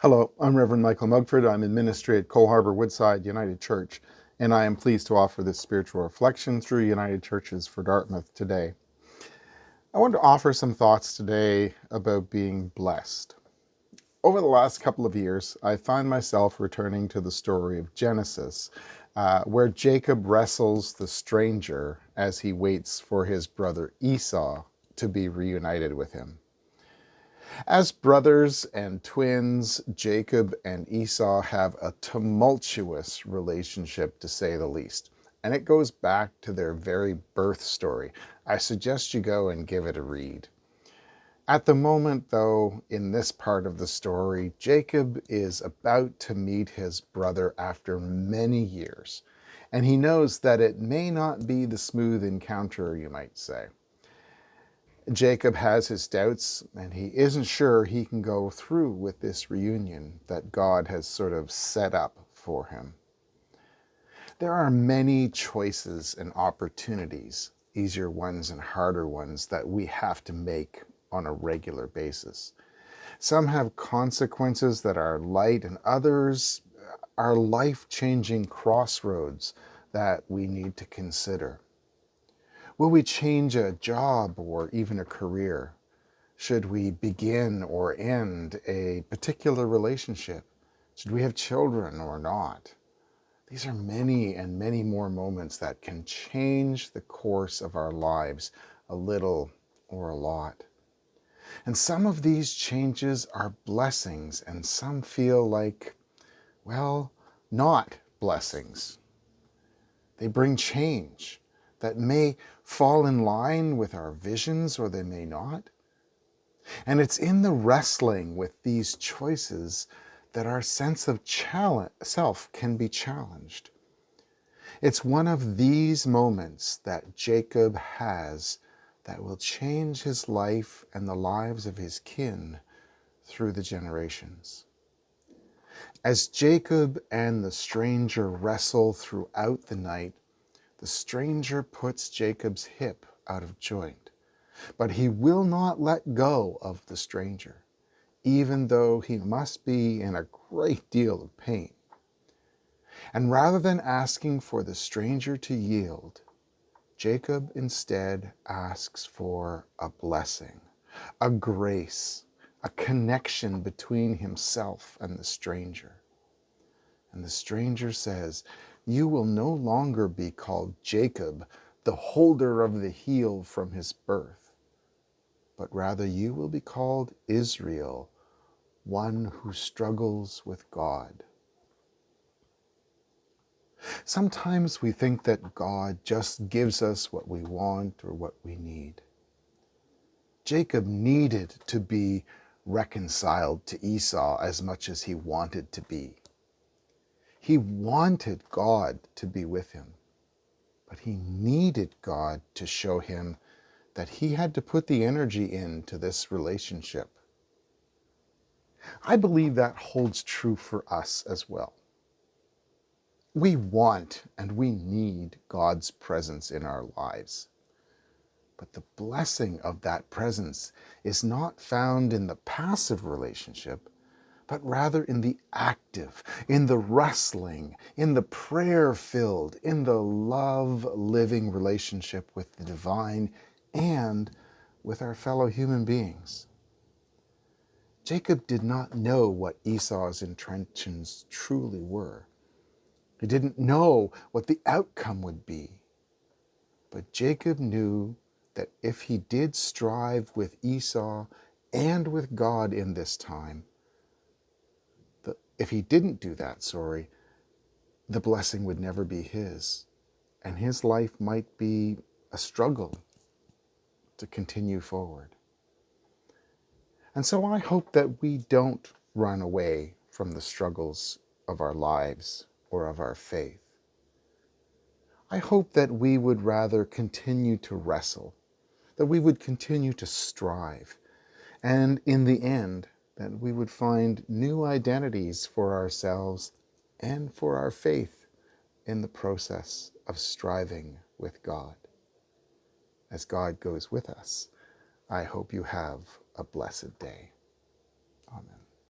Hello, I'm Reverend Michael Mugford. I'm in ministry at Cole Harbor Woodside United Church, and I am pleased to offer this spiritual reflection through United Churches for Dartmouth today. I want to offer some thoughts today about being blessed. Over the last couple of years, I find myself returning to the story of Genesis, where Jacob wrestles the stranger as he waits for his brother Esau to be reunited with him. As brothers and twins, Jacob and Esau have a tumultuous relationship, to say the least, and it goes back to their very birth story. I suggest you go and give it a read. At the moment, though, in this part of the story, Jacob is about to meet his brother after many years, and he knows that it may not be the smooth encounter, you might say. Jacob has his doubts, and he isn't sure he can go through with this reunion that God has sort of set up for him. There are many choices and opportunities, easier ones and harder ones, that we have to make on a regular basis. Some have consequences that are light, and others are life-changing crossroads that we need to consider. Will we change a job or even a career? Should we begin or end a particular relationship? Should we have children or not? These are many and many more moments that can change the course of our lives a little or a lot. And some of these changes are blessings, and some feel like, well, not blessings. They bring change that may fall in line with our visions, or they may not. And it's in the wrestling with these choices that our sense of self can be challenged. It's one of these moments that Jacob has that will change his life and the lives of his kin through the generations. As Jacob and the stranger wrestle throughout the night, the stranger puts Jacob's hip out of joint. But he will not let go of the stranger, even though he must be in a great deal of pain. And rather than asking for the stranger to yield, Jacob instead asks for a blessing, a grace, a connection between himself and the stranger. And the stranger says, "You will no longer be called Jacob, the holder of the heel from his birth, but rather you will be called Israel, one who struggles with God." Sometimes we think that God just gives us what we want or what we need. Jacob needed to be reconciled to Esau as much as he wanted to be. He wanted God to be with him, but he needed God to show him that he had to put the energy into this relationship. I believe that holds true for us as well. We want and we need God's presence in our lives. But the blessing of that presence is not found in the passive relationship, but rather in the active, in the wrestling, in the prayer-filled, in the love-living relationship with the divine and with our fellow human beings. Jacob did not know what Esau's intentions truly were. He didn't know what the outcome would be. But Jacob knew that if he did strive with Esau and with God in this time, if he didn't do that, the blessing would never be his. And his life might be a struggle to continue forward. And so I hope that we don't run away from the struggles of our lives or of our faith. I hope that we would rather continue to wrestle, that we would continue to strive, and in the end, that we would find new identities for ourselves and for our faith in the process of striving with God. As God goes with us, I hope you have a blessed day. Amen.